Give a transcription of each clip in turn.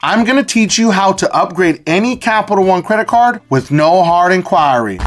I'm gonna teach you how to upgrade any Capital One credit card with no hard inquiry.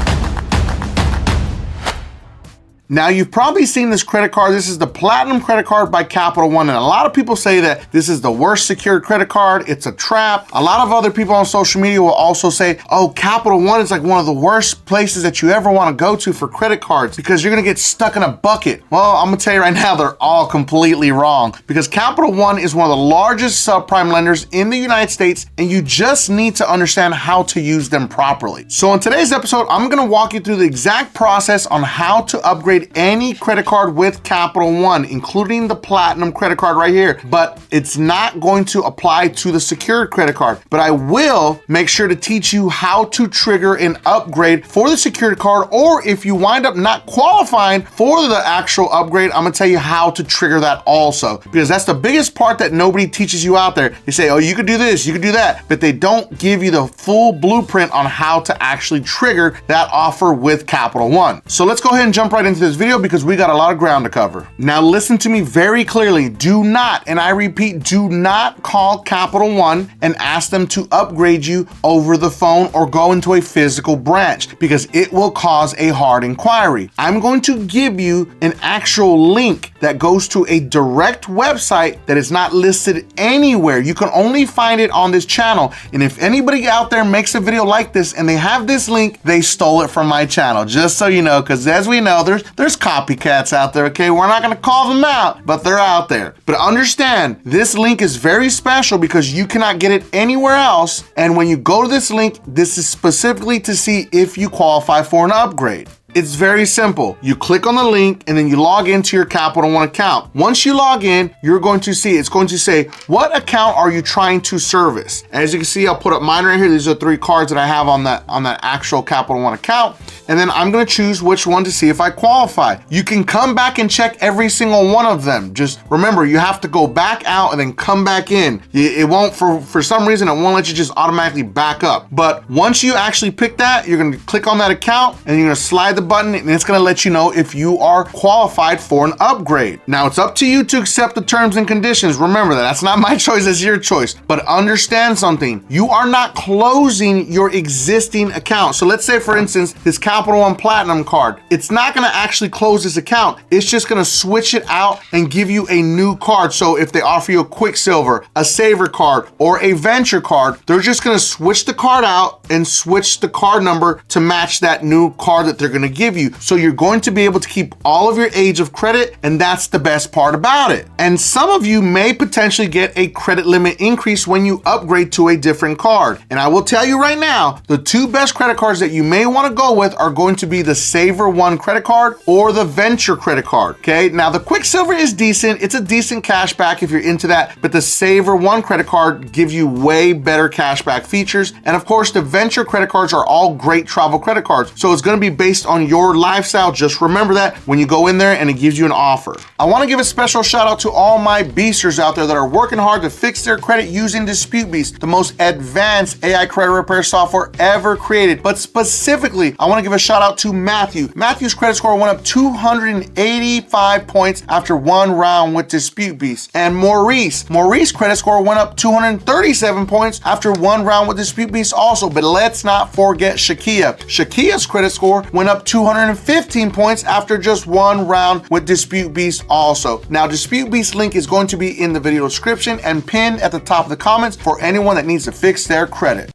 Now, you've probably seen this credit card. This is the Platinum credit card by Capital One. And a lot of people say that this is the worst secured credit card. It's a trap. A lot of other people on social media will also say, oh, Capital One is like one of the worst places that you ever want to go to for credit cards because you're going to get stuck in a bucket. Well, I'm going to tell you right now, they're all completely wrong because Capital One is one of the largest subprime lenders in the United States, and you just need to understand how to use them properly. So in today's episode, I'm going to walk you through the exact process on how to upgrade any credit card with Capital One, including the Platinum credit card right here, but it's not going to apply to the secured credit card. But I will make sure to teach you how to trigger an upgrade for the secured card, or if you wind up not qualifying for the actual upgrade, I'm gonna tell you how to trigger that also, because that's the biggest part that nobody teaches you out there. They say, oh, you could do this, you could do that, but they don't give you the full blueprint on how to actually trigger that offer with Capital One. So let's go ahead and jump right into this video because we got a lot of ground to cover. Now listen to me very clearly. Do not, and I repeat, do not call Capital One and ask them to upgrade you over the phone or go into a physical branch because it will cause a hard inquiry. I'm going to give you an actual link that goes to a direct website that is not listed anywhere. You can only find it on this channel. And if anybody out there makes a video like this and they have this link, they stole it from my channel, just so you know, because as we know, there's copycats out there, okay? We're not gonna call them out, but they're out there. But understand, this link is very special because you cannot get it anywhere else. And when you go to this link, this is specifically to see if you qualify for an upgrade. It's very simple. You click on the link and then you log into your Capital One account. Once you log in, you're going to see, it's going to say, what account are you trying to service? As you can see, I'll put up mine right here. These are 3 cards that I have on that actual Capital One account. And then I'm gonna choose which one to see if I qualify. You can come back and check every single one of them. Just remember, you have to go back out and then come back in. It won't, for some reason, it won't let you just automatically back up. But once you actually pick that, you're gonna click on that account and you're gonna slide the button and it's gonna let you know if you are qualified for an upgrade. Now it's up to you to accept the terms and conditions. Remember that's not my choice, it's your choice. But understand something, you are not closing your existing account. So let's say for instance, this Capital One Platinum card, it's not gonna actually close this account. It's just gonna switch it out and give you a new card. So if they offer you a Quicksilver, a Saver card, or a Venture card, they're just gonna switch the card out and switch the card number to match that new card that they're gonna give you. So you're going to be able to keep all of your age of credit, and that's the best part about it. And some of you may potentially get a credit limit increase when you upgrade to a different card. And I will tell you right now, the 2 best credit cards that you may wanna go with are going to be the Saver One credit card or the Venture credit card, okay? Now the Quicksilver is decent. It's a decent cashback if you're into that, but the Saver One credit card gives you way better cashback features. And of course, the Venture credit cards are all great travel credit cards. So it's gonna be based on your lifestyle. Just remember that when you go in there and it gives you an offer. I wanna give a special shout out to all my beasters out there that are working hard to fix their credit using Dispute Beast, the most advanced AI credit repair software ever created. But specifically, I wanna give a shout out to Matthew. Matthew's credit score went up 285 points after 1 round with Dispute Beast. And Maurice's credit score went up 237 points after 1 round with Dispute Beast also. But let's not forget Shakia's credit score went up 215 points after just 1 round with Dispute Beast also. Now, Dispute Beast link is going to be in the video description and pinned at the top of the comments for anyone that needs to fix their credit.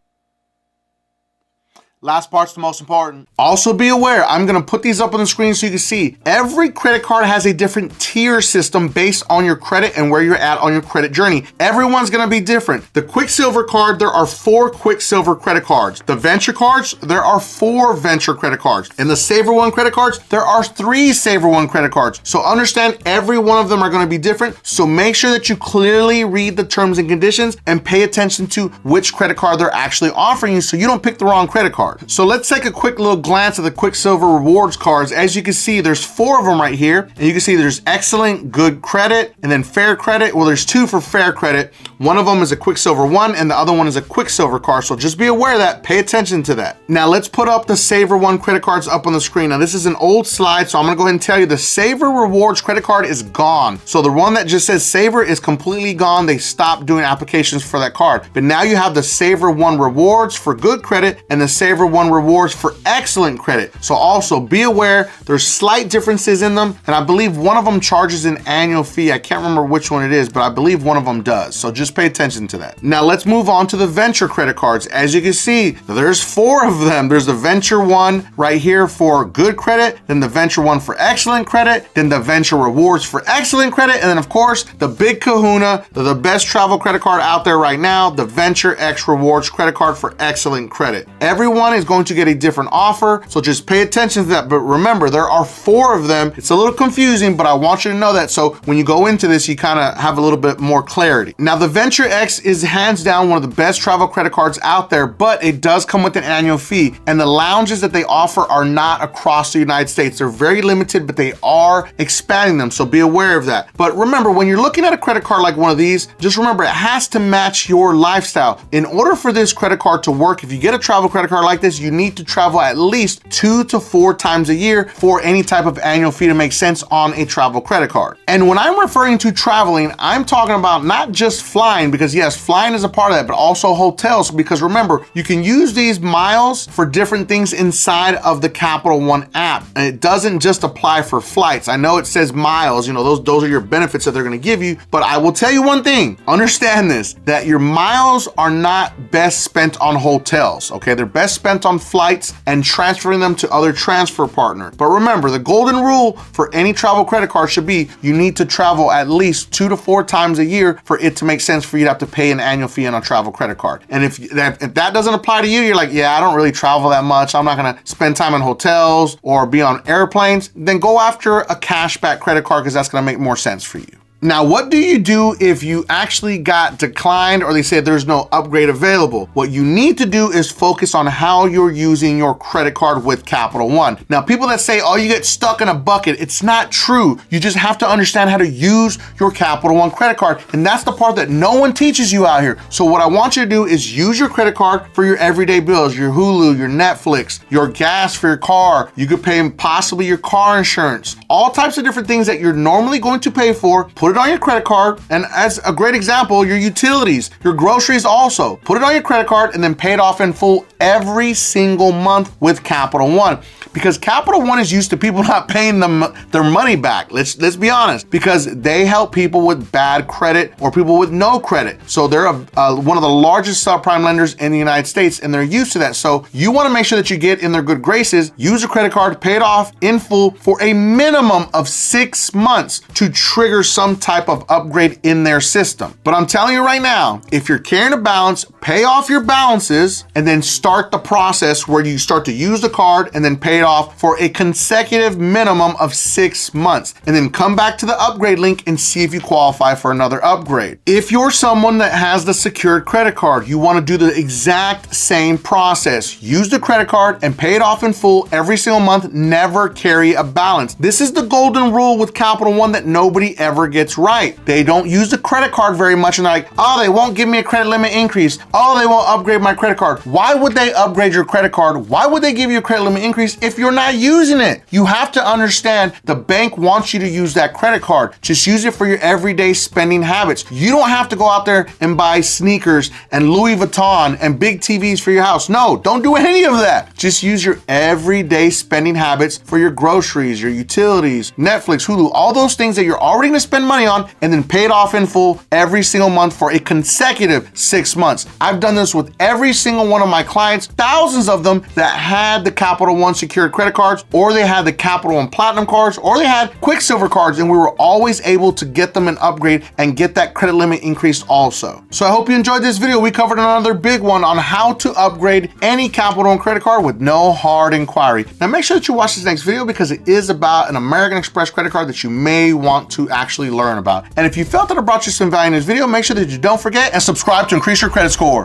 Last part's the most important. Also be aware, I'm gonna put these up on the screen so you can see. Every credit card has a different tier system based on your credit and where you're at on your credit journey. Everyone's gonna be different. The Quicksilver card, there are 4 Quicksilver credit cards. The Venture cards, there are 4 Venture credit cards. And the Saver One credit cards, there are 3 Saver One credit cards. So understand every one of them are gonna be different. So make sure that you clearly read the terms and conditions and pay attention to which credit card they're actually offering you so you don't pick the wrong credit card. So let's take a quick little glance at the Quicksilver rewards cards. As you can see, there's 4 of them right here. And you can see there's excellent, good credit, and then fair credit. Well, there's 2 for fair credit, One of them is a Quicksilver 1 and the other one is a Quicksilver card. So just be aware of that, pay attention to that. Now let's put up the Savor 1 credit cards up on the screen. Now this is an old slide, so I'm gonna go ahead and tell you the Savor Rewards credit card is gone. So the one that just says Savor is completely gone. They stopped doing applications for that card. But now you have the Savor 1 Rewards for good credit and the Savor 1 Rewards for excellent credit. So also be aware, there's slight differences in them, and I believe one of them charges an annual fee. I can't remember which one it is, but I believe one of them does. So just pay attention to that. Now let's move on to the Venture credit cards. As you can see, there's 4 of them. There's the Venture 1 right here for good credit, then the Venture 1 for excellent credit, then the Venture Rewards for excellent credit, and then of course, the big kahuna, the best travel credit card out there right now, the Venture X Rewards credit card for excellent credit. Everyone is going to get a different offer, so just pay attention to that. But remember, there are 4 of them. It's a little confusing, but I want you to know that so when you go into this, you kind of have a little bit more clarity. Now, the Venture X is hands down one of the best travel credit cards out there, but it does come with an annual fee, and the lounges that they offer are not across the United States. They're very limited, but they are expanding them, so be aware of that. But remember, when you're looking at a credit card like one of these, just remember it has to match your lifestyle. In order for this credit card to work, if you get a travel credit card like this, you need to travel at least 2 to 4 times a year for any type of annual fee to make sense on a travel credit card. And when I'm referring to traveling, I'm talking about not just flying, because yes, flying is a part of that, but also hotels, because remember, you can use these miles for different things inside of the Capital One app. And it doesn't just apply for flights. I know it says miles, you know, those are your benefits that they're gonna give you, but I will tell you one thing, understand this, that your miles are not best spent on hotels, okay? They're best spent on flights and transferring them to other transfer partners. But remember, the golden rule for any travel credit card should be you need to travel at least 2 to 4 times a year for it to make sense for you to have to pay an annual fee on a travel credit card. And if that doesn't apply to you, you're like, yeah, I don't really travel that much, I'm not gonna spend time in hotels or be on airplanes, then go after a cashback credit card, because that's gonna make more sense for you. Now, what do you do if you actually got declined or they said there's no upgrade available? What you need to do is focus on how you're using your credit card with Capital One. Now, people that say, oh, you get stuck in a bucket, it's not true. You just have to understand how to use your Capital One credit card. And that's the part that no one teaches you out here. So what I want you to do is use your credit card for your everyday bills, your Hulu, your Netflix, your gas for your car. You could pay possibly your car insurance, all types of different things that you're normally going to pay for. Put it on your credit card, and as a great example, your utilities, your groceries also. Put it on your credit card and then pay it off in full every single month with Capital One. Because Capital One is used to people not paying them their money back. Let's be honest, because they help people with bad credit or people with no credit. So they're one of the largest subprime lenders in the United States, and they're used to that. So you want to make sure that you get in their good graces, use a credit card, pay it off in full for a minimum of 6 months to trigger some type of upgrade in their system. But I'm telling you right now, if you're carrying a balance, pay off your balances and then start the process where you start to use the card and then pay it off for a consecutive minimum of 6 months, and then come back to the upgrade link and see if you qualify for another upgrade. If you're someone that has the secured credit card, you want to do the exact same process. Use the credit card and pay it off in full every single month. Never carry a balance. This is the golden rule with Capital One that nobody ever gets right. They don't use the credit card very much, and they're like, oh, they won't give me a credit limit increase. Oh, they won't upgrade my credit card. Why would they upgrade your credit card? Why would they give you a credit limit increase if you're not using it? You have to understand the bank wants you to use that credit card. Just use it for your everyday spending habits. You don't have to go out there and buy sneakers and Louis Vuitton and big TVs for your house. No, don't do any of that. Just use your everyday spending habits for your groceries, your utilities, Netflix, Hulu, all those things that you're already gonna spend money on, and then pay it off in full every single month for a consecutive 6 months. I've done this with every single one of my clients, thousands of them that had the Capital One secured credit cards, or they had the Capital One Platinum cards, or they had Quicksilver cards, and we were always able to get them an upgrade and get that credit limit increased also. So I hope you enjoyed this video. We covered another big one on how to upgrade any Capital One credit card with no hard inquiry. Now make sure that you watch this next video, because it is about an American Express credit card that you may want to actually learn about. And if you felt that I brought you some value in this video, make sure that you don't forget and subscribe to increase your credit score.